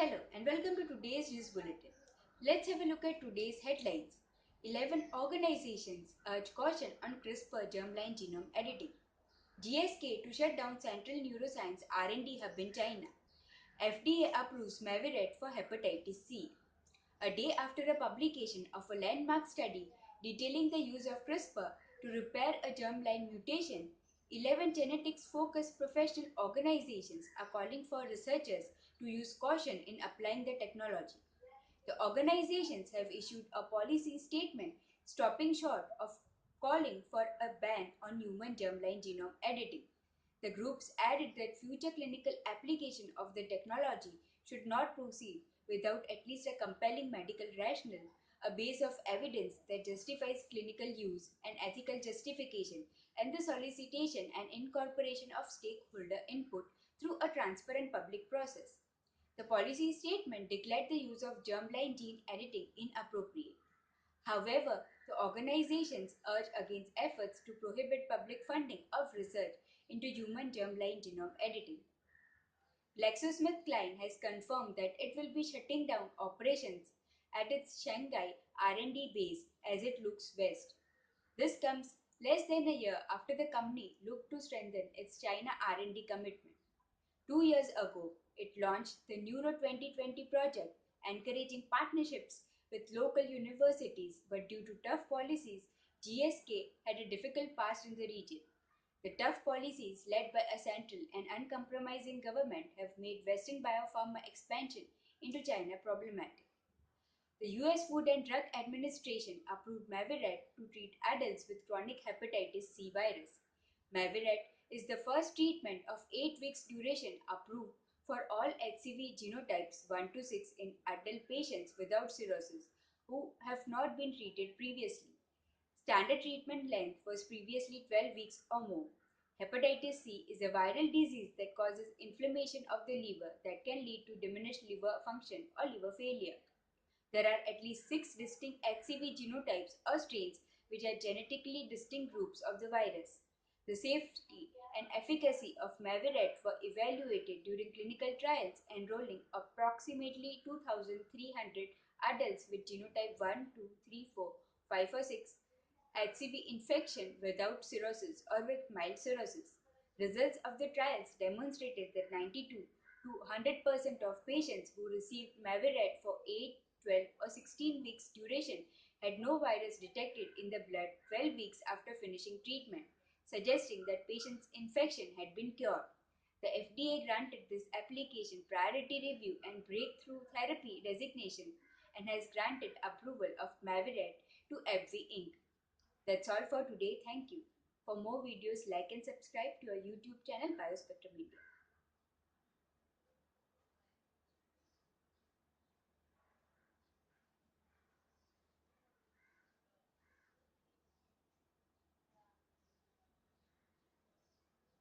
Hello and welcome to today's news bulletin. Let's have a look at today's headlines. 11 organizations urge caution on CRISPR germline genome editing. GSK to shut down Central Neuroscience R&D hub in China. FDA approves Maviret for hepatitis C. A day after a publication of a landmark study detailing the use of CRISPR to repair a germline mutation, 11 genetics-focused professional organizations are calling for researchers to use caution in applying the technology. The organizations have issued a policy statement stopping short of calling for a ban on human germline genome editing. The groups added that future clinical application of the technology should not proceed without at least a compelling medical rationale, a base of evidence that justifies clinical use and ethical justification, and the solicitation and incorporation of stakeholder input through a transparent public process. The policy statement declared the use of germline gene editing inappropriate. However, the organizations urge against efforts to prohibit public funding of research into human germline genome editing. GlaxoSmithKline has confirmed that it will be shutting down operations at its Shanghai R&D base as it looks west. This comes less than a year after the company looked to strengthen its China R&D commitment. 2 years ago, it launched the Neuro 2020 project, encouraging partnerships with local universities, but due to tough policies, GSK had a difficult past in the region. The tough policies led by a central and uncompromising government have made Western biopharma expansion into China problematic. The US Food and Drug Administration approved Maviret to treat adults with chronic hepatitis C virus. Maviret is the first treatment of 8 weeks duration approved for all HCV genotypes 1 to 6 in adult patients without cirrhosis who have not been treated previously. Standard treatment length was previously 12 weeks or more. Hepatitis C is a viral disease that causes inflammation of the liver that can lead to diminished liver function or liver failure. There are at least 6 distinct HCV genotypes or strains which are genetically distinct groups of the virus. The safety and efficacy of Maviret were evaluated during clinical trials enrolling approximately 2,300 adults with genotype 1, 2, 3, 4, 5 or 6 HCV infection without cirrhosis or with mild cirrhosis. Results of the trials demonstrated that 92 to 100% of patients who received Maviret for 8, 12 or 16 weeks duration had no virus detected in the blood 12 weeks after finishing treatment, suggesting that patients' infection had been cured. The FDA granted this application priority review and breakthrough therapy designation and has granted approval of Maviret to AbbVie Inc. That's all for today. Thank you. For more videos, like and subscribe to our YouTube channel BioSpectrum India.